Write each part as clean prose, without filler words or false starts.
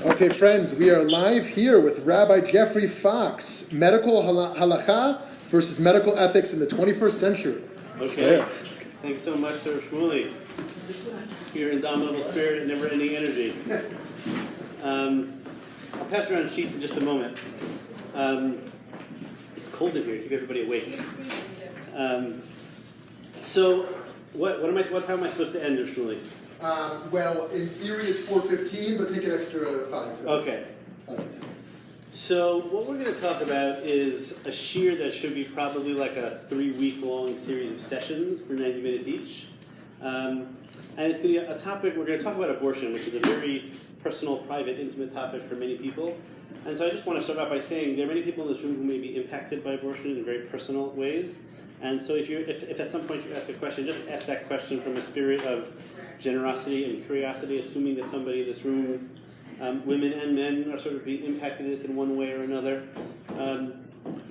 Okay, friends, we are live here with Rabbi Jeffrey Fox, medical halakha versus medical ethics in the 21st century. Okay. Thanks so much, Sir Shmuley. Your indomitable spirit and never-ending energy. I'll pass around sheets in just a moment. It's cold in here. Keep everybody awake. So, what time am I supposed to end, Sir Shmuley? Well, in theory it's 4:15, but take an extra 5. Okay. 5 to 10. So what we're going to talk about is a shiur that should be probably like a 3-week-long series of sessions for 90 minutes each. And it's going to be a topic, we're going to talk about abortion, which is a very personal, private, intimate topic for many people. And so I just want to start out by saying there are many people in this room who may be impacted by abortion in very personal ways. And so if at some point you ask a question, just ask that question from a spirit of generosity and curiosity, assuming that somebody in this room, women and men, are sort of being impacted in this in one way or another.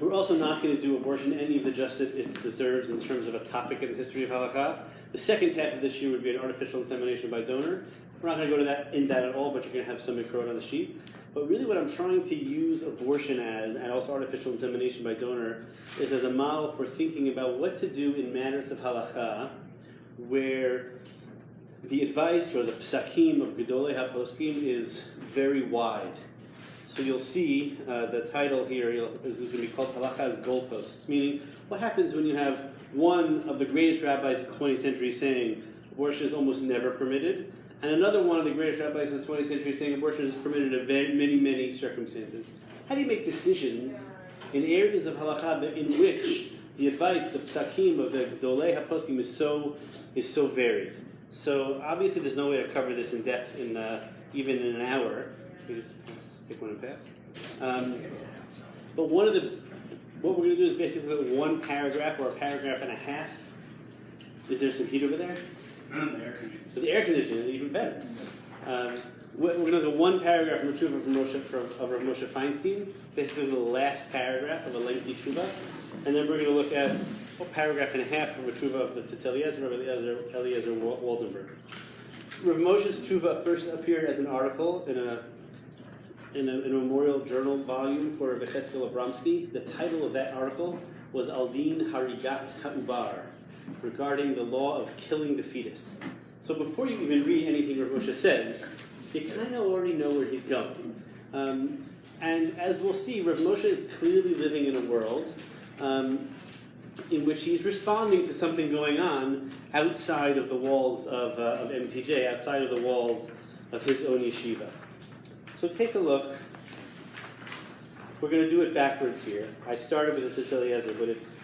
We're also not going to do abortion any of the justice it deserves in terms of a topic in the history of Halakha. The second half of this year would be an artificial insemination by donor. We're not going to go to that at all, but you're going to have some mikros on the sheet. But really what I'm trying to use abortion as, and also artificial insemination by donor, is as a model for thinking about what to do in matters of Halakha where the advice or the psakim of Gedolei HaPoskim is very wide. So you'll see the title here is going to be called Halakha's Goalposts, meaning what happens when you have one of the greatest rabbis of the 20th century saying abortion is almost never permitted, and another one of the greatest rabbis of the 20th century saying abortion is permitted in many, many circumstances. How do you make decisions in areas of halakha in which the advice, the psakim of the Gedolei HaPoskim is so varied? So obviously there's no way to cover this in depth in even in an hour. You just take one and pass. But what we're going to do is basically look at one paragraph or a paragraph and a half. Is there some heat over there? The air conditioning. So the air conditioning is even better. We're going to look at one paragraph from a tshuva of Rav Moshe Feinstein, basically the last paragraph of a lengthy tshuva, and then we're going to look at a paragraph and a half from a tshuva of the Tzitz Eliezer, Rabbi Eliezer Waldenberg. Rav Moshe's tshuva first appeared as an article in a memorial journal volume for Rabbi Cheskel Abramsky. The title of that article was Al Din Harigat Ha'ubar, regarding the law of killing the fetus. So before you even read anything Rav Moshe says, you kind of already know where he's going. And as we'll see, Rav Moshe is clearly living in a world in which he's responding to something going on outside of the walls of MTJ, outside of the walls of his own yeshiva. So take a look. We're going to do it backwards here. I started with the Tzitz Eliezer, but it's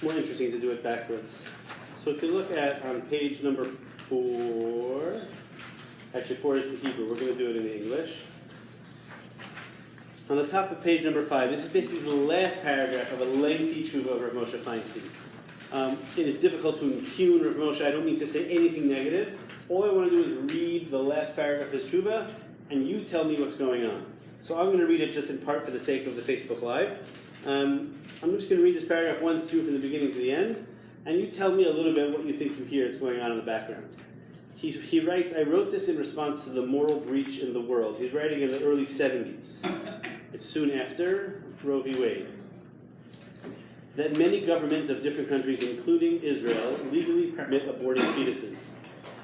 more interesting to do it backwards. So if you look at on page number 4, actually 4 is the Hebrew, we're going to do it in English. On the top of page number 5, this is basically the last paragraph of a lengthy tshuva of Rav Moshe Feinstein. It is difficult to impugn Rav Moshe. I don't mean to say anything negative. All I want to do is read the last paragraph of his tshuva, and you tell me what's going on. So I'm going to read it just in part for the sake of the Facebook Live. I'm just going to read this paragraph 1 through from the beginning to the end, and you tell me a little bit what you think you hear is going on in the background. He writes, I wrote this in response to the moral breach in the world. He's writing in the early 70s. It's soon after Roe v. Wade. That many governments of different countries, including Israel, legally permit aborting fetuses.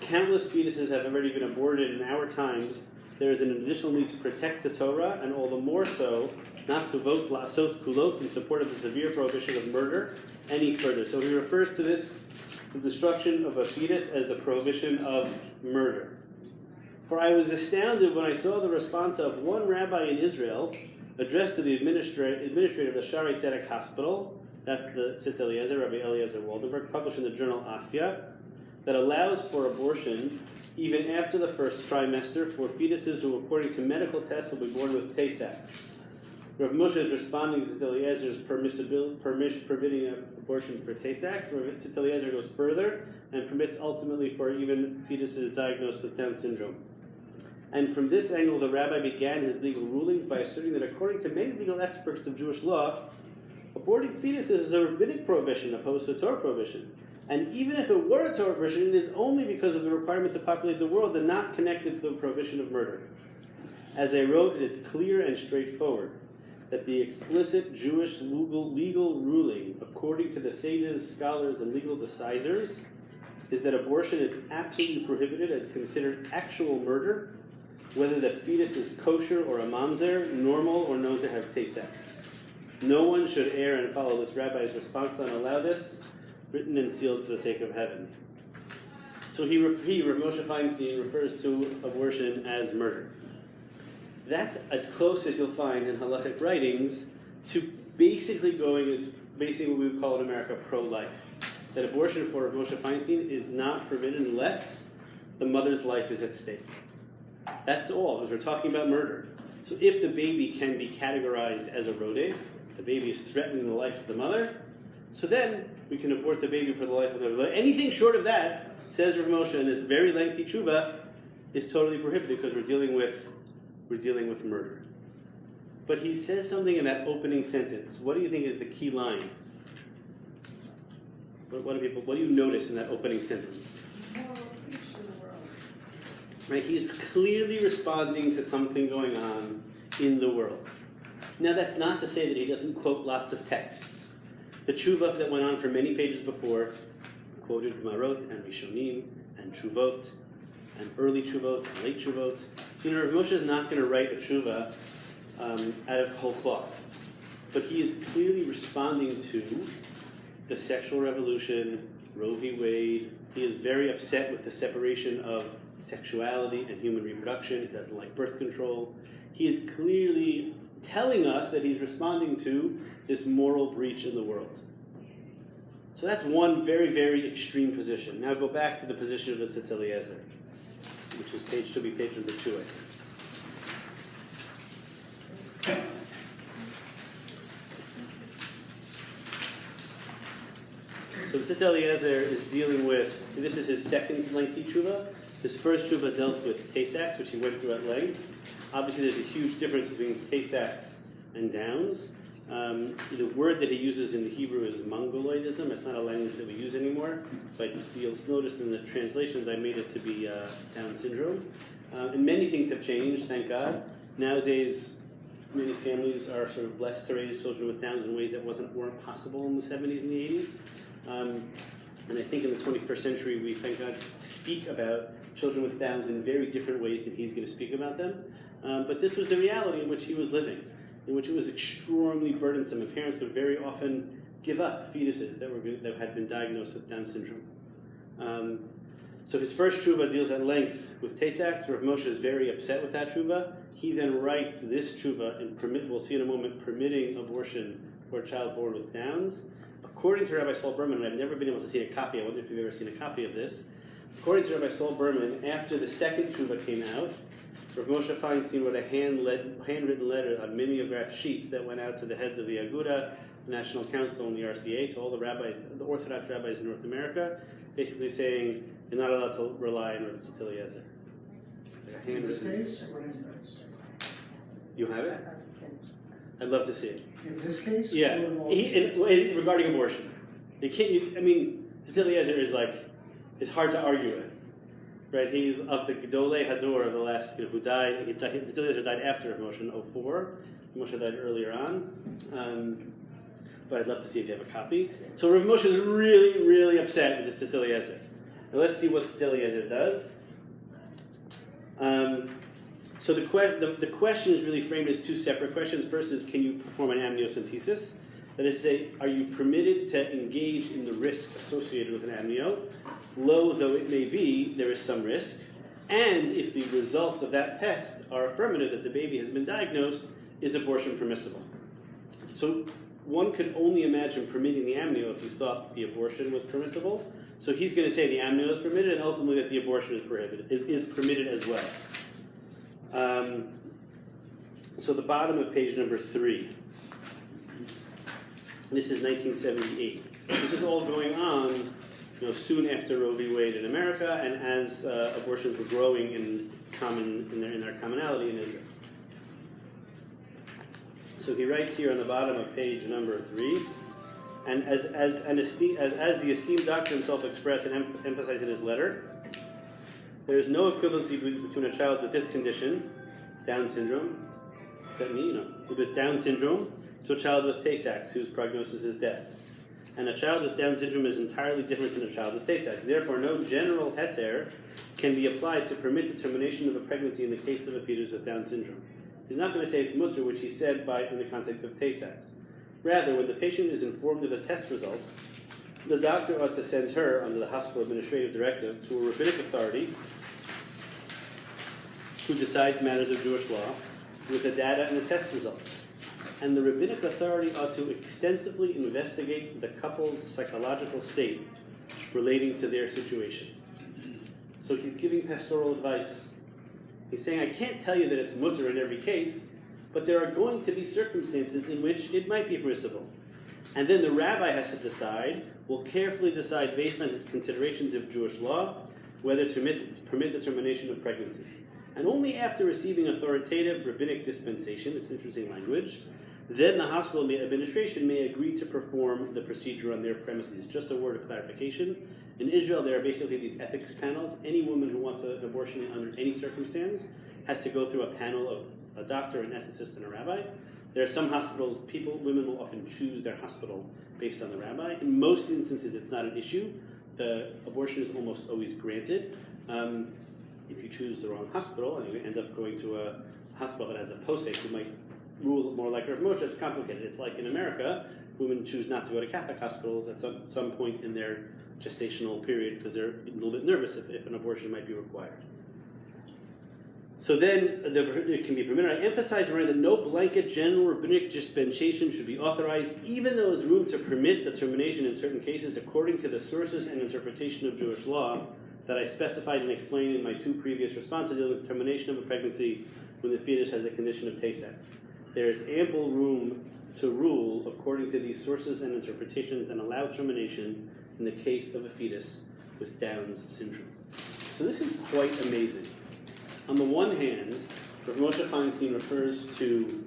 Countless fetuses have already been aborted in our times. There is an additional need to protect the Torah, and all the more so, not to vote la'asot kulot in support of the severe prohibition of murder any further. So he refers to this, the destruction of a fetus, as the prohibition of murder. For I was astounded when I saw the response of one rabbi in Israel addressed to the administrator of the Shaarei Tzedek Hospital, that's the Tzitz Eliezer, Rabbi Eliezer Waldenberg, published in the journal Asya, that allows for abortion even after the first trimester for fetuses who, according to medical tests, will be born with Tay-Sachs. Rav Moshe is responding to Tzitz Eliezer's permitting abortion for Tay-Sachs, where Tzitz Eliezer goes further and permits ultimately for even fetuses diagnosed with Down syndrome. And from this angle, the rabbi began his legal rulings by asserting that according to many legal experts of Jewish law, aborting fetuses is a rabbinic prohibition opposed to a Torah prohibition. And even if it were a Torah prohibition, it is only because of the requirement to populate the world and not connected to the prohibition of murder. As I wrote, it is clear and straightforward that the explicit Jewish legal ruling, according to the sages, scholars, and legal decisors, is that abortion is absolutely prohibited as considered actual murder, whether the fetus is kosher or a mamzer, normal or known to have tay-sex. No one should err and follow this rabbi's response and allow this, written and sealed for the sake of heaven. So Rav Moshe Feinstein, refers to abortion as murder. That's as close as you'll find in halachic writings to basically what we would call in America pro-life. That abortion for Rav Moshe Feinstein is not permitted unless the mother's life is at stake. That's all, because we're talking about murder. So if the baby can be categorized as a rodef, the baby is threatening the life of the mother, so then we can abort the baby for the life of the mother. Anything short of that, says Rav Moshe in this very lengthy tshuva, is totally prohibited because we're dealing with murder. But he says something in that opening sentence. What do you think is the key line? What do you notice in that opening sentence? Right, he's clearly responding to something going on in the world. Now, that's not to say that he doesn't quote lots of texts. The tshuva that went on for many pages before quoted Marot and Rishonim and Tshuvot and early Tshuvot and late Tshuvot. Rav Moshe is not going to write a tshuva out of whole cloth, but he is clearly responding to the sexual revolution, Roe v. Wade. He is very upset with the separation of sexuality and human reproduction. He doesn't like birth control. He is clearly telling us that he's responding to this moral breach in the world. So that's one very, very extreme position. Now go back to the position of the Tzitz Eliezer, which should be page number 2, I think. So the Tzitz Eliezer is dealing with, this is his second lengthy tshuva. His first tshuva dealt with tay-sex, which he went through at length. Obviously there's a huge difference between tay-sex and downs. The word that he uses in the Hebrew is mongoloidism. It's not a language that we use anymore. But you'll notice in the translations I made it to be Down syndrome. And many things have changed, thank God. Nowadays, many families are sort of blessed to raise children with Downs in ways that weren't possible in the 70s and the 80s. And I think in the 21st century, we, thank God, speak about children with Downs in very different ways than he's going to speak about them. But this was the reality in which he was living, in which it was extremely burdensome, and parents would very often give up fetuses that had been diagnosed with Down syndrome. So his first tshuva deals at length with tay-sex. Rav Moshe is very upset with that tshuva. He then writes this tshuva, and we'll see in a moment, permitting abortion for a child born with Downs. According to Rabbi Saul Berman, and I've never been able to see a copy, I wonder if you've ever seen a copy of this. According to Rabbi Saul Berman, after the second tshuva came out, Rav Moshe Feinstein wrote a handwritten letter on mimeographed sheets that went out to the heads of the Aguda, the National Council, and the RCA, to all the rabbis, the Orthodox rabbis in North America, basically saying you're not allowed to rely on Rav Tzitz Eliezer. In this case, what is that? You have it? I'd love to see it. In this case? Yeah, regarding abortion. Tzitz Eliezer is hard to argue with. Right, he's of the Gedolei Hador of the last, who died. Tzitz Eliezer died after Moshe in 2004. Moshe died earlier on. But I'd love to see if you have a copy. So Rav Moshe is really, really upset with Tzitz Eliezer. Now let's see what Tzitz Eliezer does. So the question is really framed as two separate questions. First is, can you perform an amniocentesis? That is to say, are you permitted to engage in the risk associated with an amnio? Low though it may be, there is some risk. And if the results of that test are affirmative that the baby has been diagnosed, is abortion permissible? So one could only imagine permitting the amnio if you thought the abortion was permissible. So he's going to say the amnio is permitted, and ultimately that the abortion is prohibited, is permitted as well. So the bottom of page number 3. This is 1978. This is all going on, soon after Roe v. Wade in America, and as abortions were growing in their commonality in Israel. So he writes here on the bottom of page number 3, And as the esteemed doctor himself expressed and emphasized in his letter, there is no equivalency between a child with this condition, Down syndrome, is that me? No. With Down syndrome, to a child with Tay-Sachs, whose prognosis is death. And a child with Down syndrome is entirely different than a child with Tay-Sachs. Therefore, no general heter can be applied to permit the termination of a pregnancy in the case of a fetus with Down syndrome. He's not going to say it's mutter, which he said in the context of Tay-Sachs. Rather, when the patient is informed of the test results, the doctor ought to send her, under the hospital administrative directive, to a rabbinic authority who decides matters of Jewish law with the data and the test results. And the rabbinic authority ought to extensively investigate the couple's psychological state relating to their situation. So he's giving pastoral advice. He's saying, I can't tell you that it's mutter in every case, but there are going to be circumstances in which it might be permissible. And then the rabbi has to will carefully decide based on his considerations of Jewish law, whether to permit the termination of pregnancy. And only after receiving authoritative rabbinic dispensation, it's interesting language, then the hospital administration may agree to perform the procedure on their premises. Just a word of clarification. In Israel, there are basically these ethics panels. Any woman who wants an abortion under any circumstance has to go through a panel of a doctor, an ethicist, and a rabbi. There are some hospitals, women will often choose their hospital based on the rabbi. In most instances, it's not an issue. The abortion is almost always granted. If you choose the wrong hospital and you end up going to a hospital that has a posek who might rule more like Rav Moshe, it's complicated. It's like in America, women choose not to go to Catholic hospitals at some point in their gestational period because they're a little bit nervous if an abortion might be required. So then it can be permitted. I emphasize that no blanket general rabbinic dispensation should be authorized, even though there's room to permit the termination in certain cases according to the sources and interpretation of Jewish law that I specified and explained in my two previous responses dealing with termination of a pregnancy when the fetus has a condition of Tay-Sachs. There is ample room to rule according to these sources and interpretations and allow termination in the case of a fetus with Down's syndrome. So this is quite amazing. On the one hand, Rav Moshe Feinstein refers to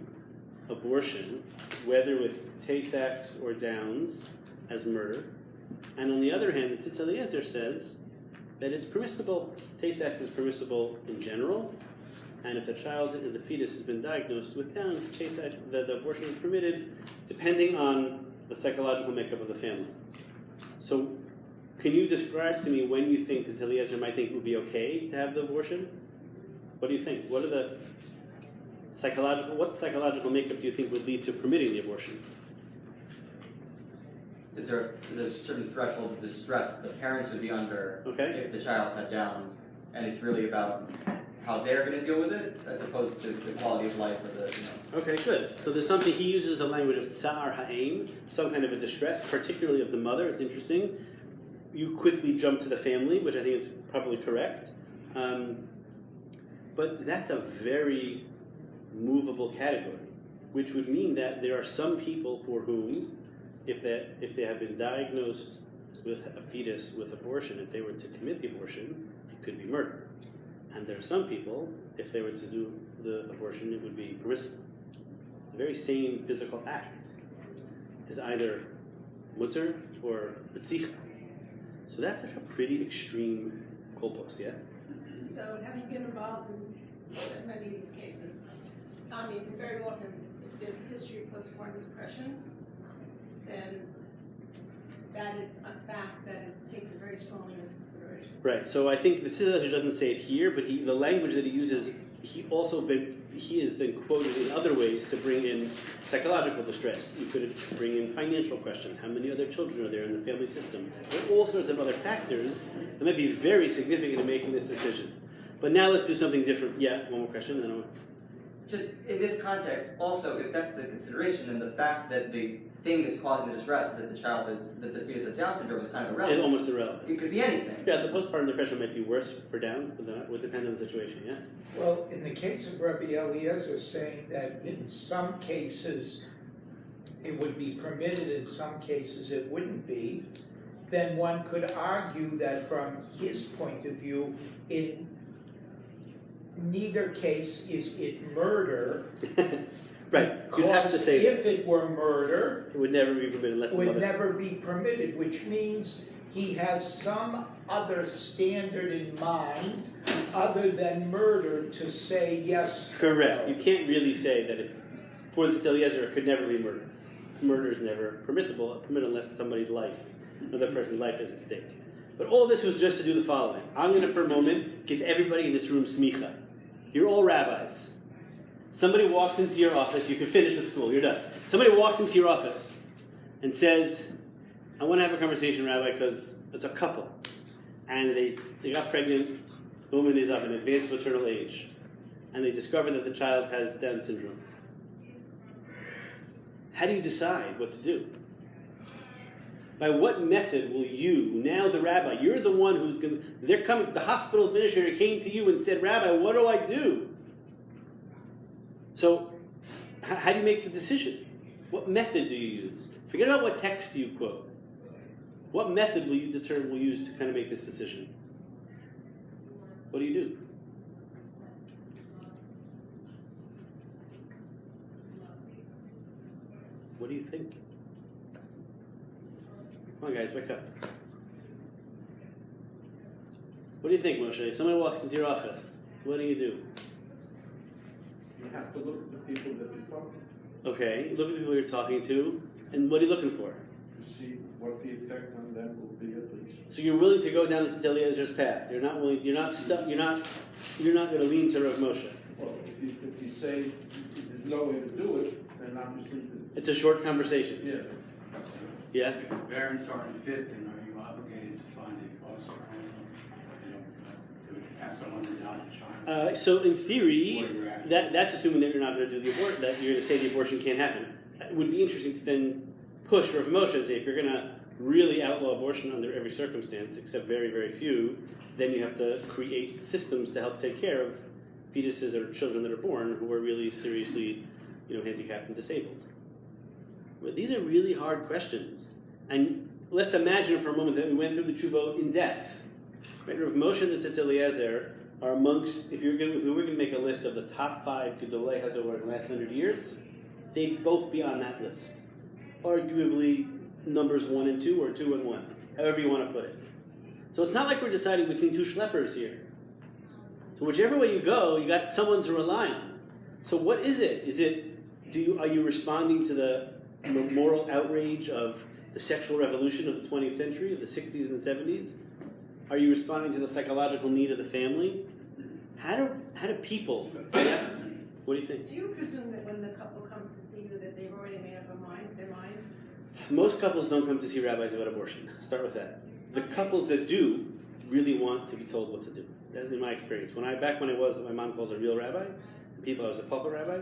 abortion, whether with Tay-Sachs or Downs, as murder. And on the other hand, Tzitz Eliezer says that it's permissible. Tay-Sachs is permissible in general, and if the fetus has been diagnosed with Downs, Tay-Sachs, the abortion is permitted, depending on the psychological makeup of the family. So, can you describe to me when you think Tzitz Eliezer might think it would be okay to have the abortion? What do you think? What psychological makeup do you think would lead to permitting the abortion? Is there a certain threshold of distress the parents would be under if the child had Downs, and it's really about how they're going to deal with it as opposed to the quality of life or the. Okay, good. So there's something, he uses the language of tsar ha'im, some kind of a distress, particularly of the mother. It's interesting. You quickly jump to the family, which I think is probably correct. But that's a very movable category, which would mean that there are some people for whom, if they have been diagnosed with a fetus with abortion, if they were to commit the abortion, it could be murder. And there are some people, if they were to do the abortion, it would be permissible. The very same physical act is either mutter or ritzicha. So that's like a pretty extreme goalpost, yeah? So, having been involved in many of these cases, very often, if there's a history of postpartum depression, then that is a fact that is taken very strongly into consideration. Right. So I think the Tzitz doesn't say it here, but the language that he uses, he is then quoted in other ways to bring in psychological distress. You could bring in financial questions. How many other children are there in the family system? There are all sorts of other factors that might be very significant in making this decision. But now let's do something different. Yeah, one more question, and then Just in this context, also, if that's the consideration, then the fact that the thing that's causing the distress is that the fetus has Down syndrome is kind of irrelevant. it's almost irrelevant. It could be anything. Yeah, the postpartum depression might be worse for Downs, but that would depend on the situation, yeah? Well, in the case of Rabbi Eliezer saying that in some cases it would be permitted, in some cases it wouldn't be, then one could argue that from his point of view, in neither case is it murder, Right. You'd have to Because say if it were murder, it would never be permitted unless the would mother. never be permitted, which means he has some other standard in mind other than murder to say yes. Correct. or You no. can't really say that it's for the Eliezer. It could never be murder. Murder is never permissible, permitted unless somebody's life, another person's life is at stake. But all this was just to do the following. I'm going to, for a moment, give everybody in this room smicha. You're all rabbis. Somebody walks into your office. You can finish with school. You're done. Somebody walks into your office and says, I want to have a conversation, Rabbi, because it's a couple. And they got pregnant. The woman is of an advanced maternal age. And they discover that the child has Down syndrome. How do you decide what to do? By what method will you, now the rabbi, you're the one who's going to, they're coming, the hospital administrator came to you and said, Rabbi, what do I do? So, how do you make the decision? What method do you use? Forget about what text you quote. What method will you use to kind of make this decision? What do you do? What do you think? Come on, guys, wake up. What do you think, Moshe? If somebody walks into your office, what do? You have to look at the people that you're talking Okay, look at the people you're talking to, and what are you looking for? to see what the effect on them will be at least. So you're willing to go down the Eliezer's path. You're not willing. You're not stuck. You're not going to lean to Rav Moshe. Well, if you say there's no way to do it, then obviously, It's a short conversation. yeah. Yeah. If the parents aren't fit, then are you obligated to find a foster home, to have someone adopt a child? So in theory, Before you're acting. that's assuming that you're not going to do the abort. That you're going to say the abortion can't happen. It would be interesting to then push Rav Moshe and say if you're going to really outlaw abortion under every circumstance, except very, very few, then you have to create systems to help take care of fetuses or children that are born who are really seriously, handicapped and disabled. But these are really hard questions. And let's imagine for a moment that we went through the tshuva in depth. Right? Rav Moshe and the Tzitz Eliezer are amongst, if we were going to make a list of the top 5 Gedolei Hador in the last 100 years, they'd both be on that list. Arguably numbers 1 and 2 or 2 and 1, however you want to put it. So it's not like we're deciding between two schleppers here. So whichever way you go, you got someone to rely on. So what is it? Are you responding to the moral outrage of the sexual revolution of the 20th century, of the 60s and the 70s? Are you responding to the psychological need of the family? How do people? What do you think? Do you presume that when the couple comes to see you that they've already made up their mind? Most couples don't come to see rabbis about abortion. Start with that. The couples that do really want to be told what to do. That's in my experience. Back when I was what my mom calls a real rabbi, I was a pulpit rabbi.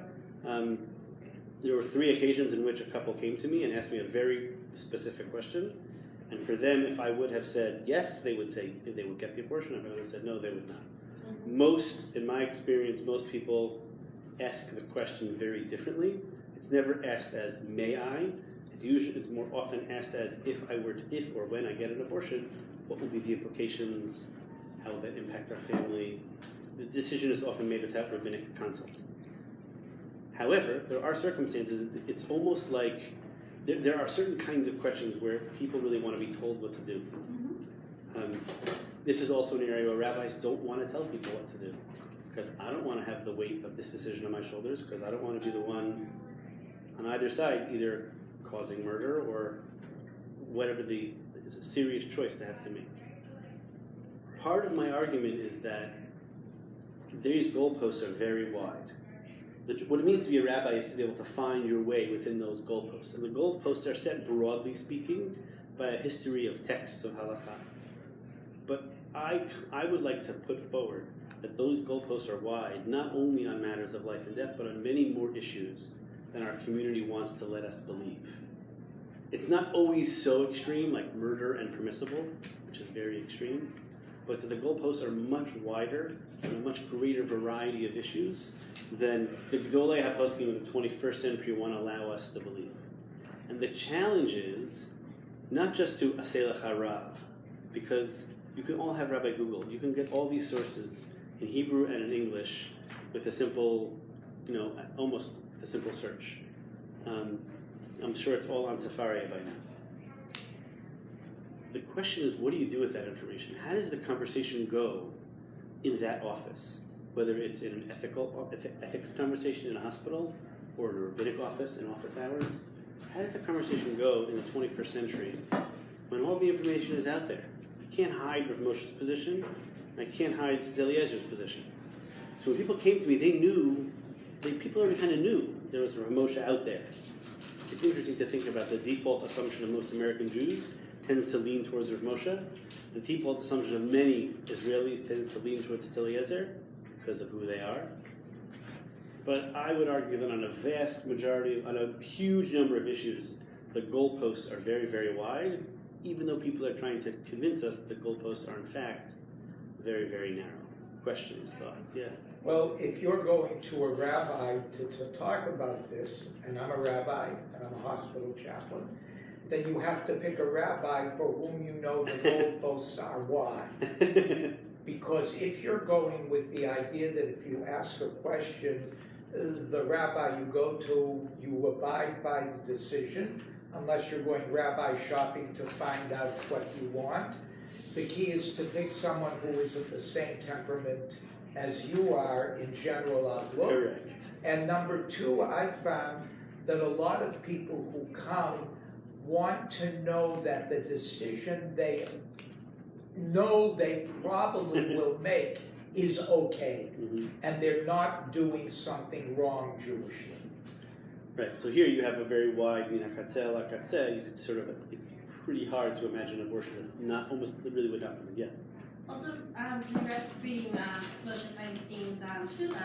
There were 3 occasions in which a couple came to me and asked me a very specific question. And for them, if I would have said yes, they would say they would get the abortion. If I would have said no, they would not. In my experience, most people ask the question very differently. It's never asked as may I. It's more often asked as if or when I get an abortion, what will be the implications? How will that impact our family? The decision is often made without rabbinic consult. However, there are circumstances, it's almost like there are certain kinds of questions where people really want to be told what to do. This is also an area where rabbis don't want to tell people what to do, because I don't want to have the weight of this decision on my shoulders, because I don't want to be the one on either side either causing murder or whatever it's a serious choice to have to make. Part of my argument is that these goalposts are very wide. What it means to be a rabbi is to be able to find your way within those goalposts. And the goalposts are set, broadly speaking, by a history of texts of halakha. But I would like to put forward that those goalposts are wide, not only on matters of life and death, but on many more issues than our community wants to let us believe. It's not always so extreme, like murder and permissible, which is very extreme, but the goalposts are much wider and a much greater variety of issues than the Gedolei HaPoskim of the 21st century want to allow us to believe. And the challenge is not just to aseh lecha rav, because you can all have Rabbi Google. You can get all these sources in Hebrew and in English with a simple, almost It's a simple search. I'm sure it's all on Safari by now. The question is, what do you do with that information? How does the conversation go in that office? Whether it's in an ethics conversation in a hospital or in a rabbinic office in office hours, how does the conversation go in the 21st century when all the information is out there? I can't hide Rav Moshe's position, and I can't hide Eliezer's position. So when people came to me, they knew, people already kind of knew there was a Rav Moshe out there. It's interesting to think about the default assumption of most American Jews tends to lean towards Rav Moshe. The default assumption of many Israelis tends to lean towards Eliezer because of who they are. But I would argue that on a vast majority, on a huge number of issues, the goalposts are very, very wide, even though people are trying to convince us that the goalposts are in fact very, very narrow. Questions, thoughts? Yeah. Well, if you're going to a rabbi to talk about this, and I'm a rabbi, and I'm a hospital chaplain, then you have to pick a rabbi for whom you know the goalposts are wide. Because if you're going with the idea that if you ask a question, the rabbi you go to, you abide by the decision, unless you're going rabbi shopping to find out what you want. The key is to pick someone who is of the same temperament as you are in general outlook. Correct. And number two, I found that a lot of people who come want to know that the decision they know they probably will make is okay, and they're not doing something wrong Jewishly. Right, so here you have a very wide min hakatzeh la katzeh. You could sort of, it's pretty hard to imagine abortion that's not, almost really would not happen again. Also, reading Moshe Feinstein's Shula,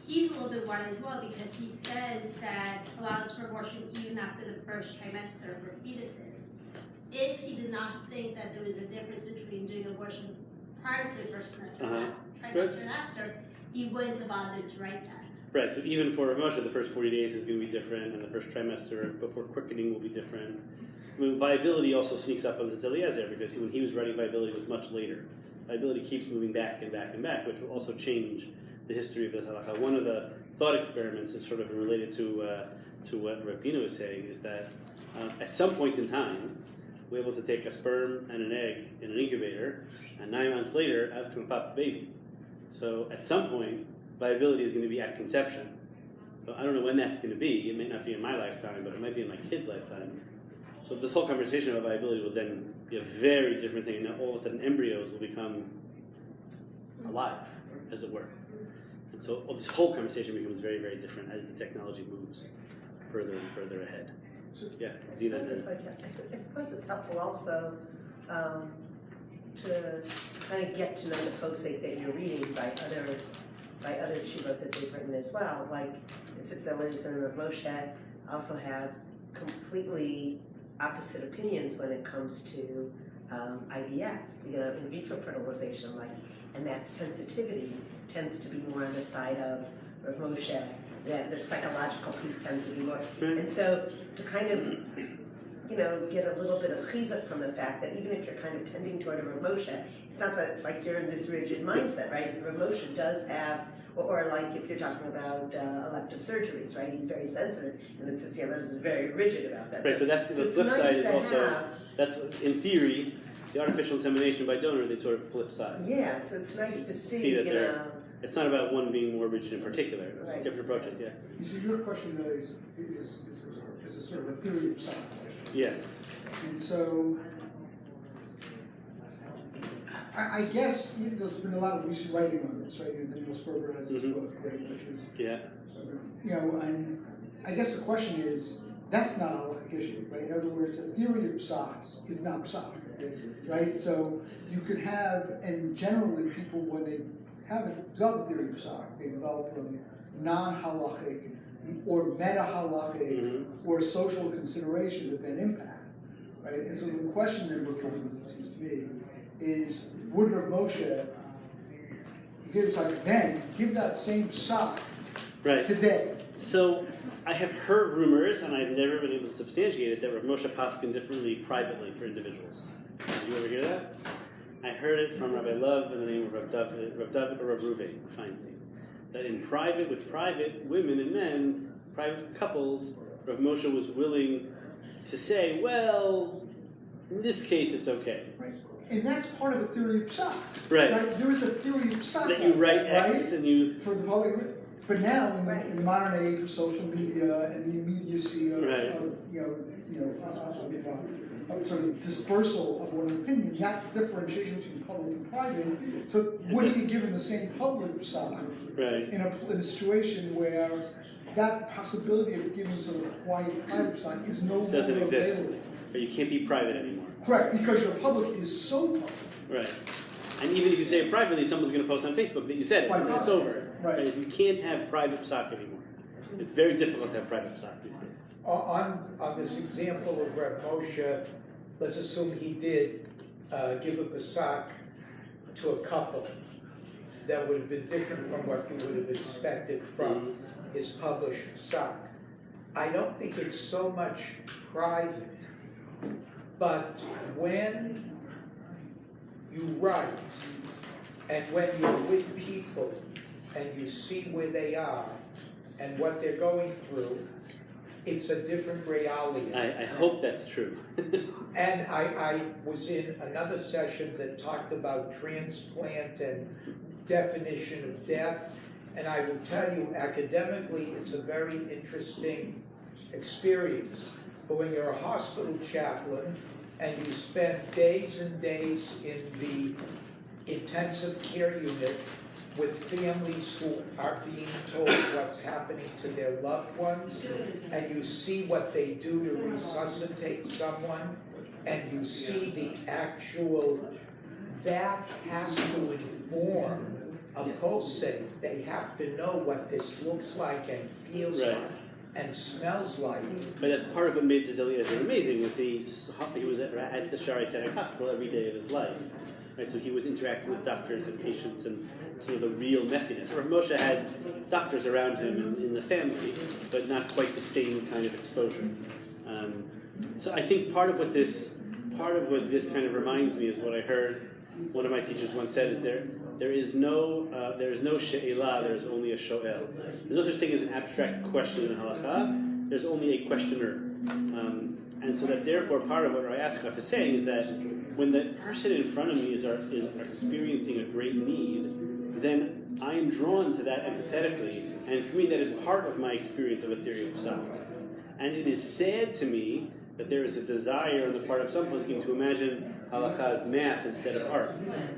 he's a little bit wide as well because he says that allows for abortion even after the first trimester for fetuses. If he did not think that there was a difference between doing abortion prior to the first semester, trimester, and after, he wouldn't have bothered to write that. Right, so even for Rav Moshe, the first 40 days is going to be different, and the first trimester before quickening will be different. I mean, viability also sneaks up on the Eliezer because when he was writing viability, it was much later. Viability keeps moving back and back and back, which will also change the history of this halakha. One of the thought experiments is sort of related to what Rav Dina was saying, is that at some point in time, we're able to take a sperm and an egg in an incubator, and 9 months later, out can pop the baby. So at some point, viability is going to be at conception. So I don't know when that's going to be. It may not be in my lifetime, but it might be in my kid's lifetime. So this whole conversation about viability will then be a very different thing. And all of a sudden, embryos will become alive, as it were. And so this whole conversation becomes very, very different as the technology moves further and further ahead. Yeah, I suppose it's helpful also to kind of get to know the posek that you're reading by other shivot that they've written as well. Like it's Eliezer and Rav Moshe also have completely opposite opinions when it comes to IVF, in vitro fertilization, and that sensitivity tends to be more on the side of Rav Moshe. That the psychological piece tends to be more. And so to kind of, get a little bit of chizuk from the fact that even if you're kind of tending toward a Rav Moshe, it's not that like you're in this rigid mindset, right? Rav Moshe does have, or like if you're talking about elective surgeries, right? He's very sensitive, and then Tzitziel is very rigid about that. Right, so that's the flip side is also, that's in theory, the artificial insemination by donor, they sort of flip side. Yeah, so it's nice to see that it's not about one being more rigid in particular. Right. Different approaches, yeah. You see, your question is a sort of a theory of science. Yes. And so, I guess there's been a lot of recent writing on this, right? Daniel Sperber has this book, right, which is, and I guess the question is, that's not a halachic issue, right? In other words, a theory of psak is not psak, right? So you could have, and generally people, when they haven't developed a theory of psak, they develop from non-halachic or meta-halachic or social consideration that then impact, right? And so the question then becomes, it seems to me, is would Rav Moshe give that same psak today? So I have heard rumors, and I've never been able to substantiate it, that Rav Moshe paskin differently privately for individuals. Did you ever hear that? I heard it from Rabbi Love in the name of Rav Reuven Feinstein. That in private, with private women and men, private couples, Rav Moshe was willing to say, well, in this case it's okay. Right. And that's part of a theory of psak. Right. There is a theory of psak. That you write X right? and you... For the public. But now, in the modern age with social media and the immediacy of, sort of dispersal of one opinion, not differentiation between public and private. So what do you give in the same public side in a situation where that possibility of giving sort of quiet private side is no longer available? But you can't be private anymore. Correct, because your public is so public. Right. And even if you say it privately, someone's going to post on Facebook that you said it, and it's over. Right. You can't have private psak anymore. It's very difficult to have private psak these days. On this example of Rav Moshe, let's assume he did give a psak to a couple that would have been different from what you would have expected from his published psak. I don't think it's so much private, but when you write and when you're with people and you see where they are and what they're going through, it's a different reality. I hope that's true. And I was in another session that talked about transplant and definition of death, and I will tell you, academically, it's a very interesting experience. But when you're a hospital chaplain and you spend days and days in the intensive care unit with families who are being told what's happening to their loved ones, and you see what they do to resuscitate someone, and you see the actual, that has to inform a posting. They have to know what this looks like and feels like and smells like. But that's part of what made Eliezer amazing. Was he was at the Shaarei Tzedek hospital every day of his life. Right, so he was interacting with doctors and patients and sort of the real messiness. Rav Moshe had doctors around him in the family, but not quite the same kind of exposure. So I think part of what this kind of reminds me is what I heard one of my teachers once said: is there is no she'elah, there is only a sho'el. There's no such thing as an abstract question in halakha. There's only a questioner, and so that therefore part of what Rabbi Askaf is saying is that when the person in front of me is experiencing a great need, then I am drawn to that empathetically, and for me that is part of my experience of a theory of psak. And it is sad to me that there is a desire on the part of some poskim to imagine halakha as math instead of art,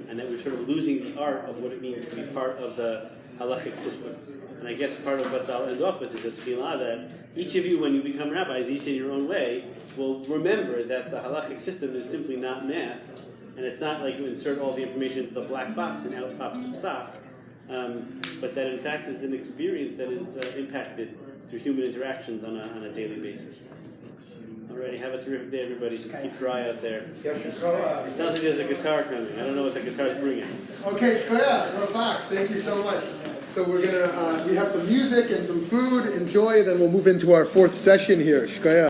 and that we're sort of losing the art of what it means to be part of the halachic system. And I guess part of what I'll end off with is a tefillah that each of you, when you become rabbis, each in your own way, will remember that the halachic system is simply not math, and it's not like you insert all the information into the black box and out pops the psak, but that in fact is an experience that is impacted through human interactions on a daily basis. Alrighty, have a terrific day, everybody. Keep dry out there. It sounds like there's a guitar coming. I don't know what the guitar's bringing. Okay, Rav Fox, thank you so much. So we're gonna we have some music and some food. Enjoy, then we'll move into our fourth session here. Shkoyah.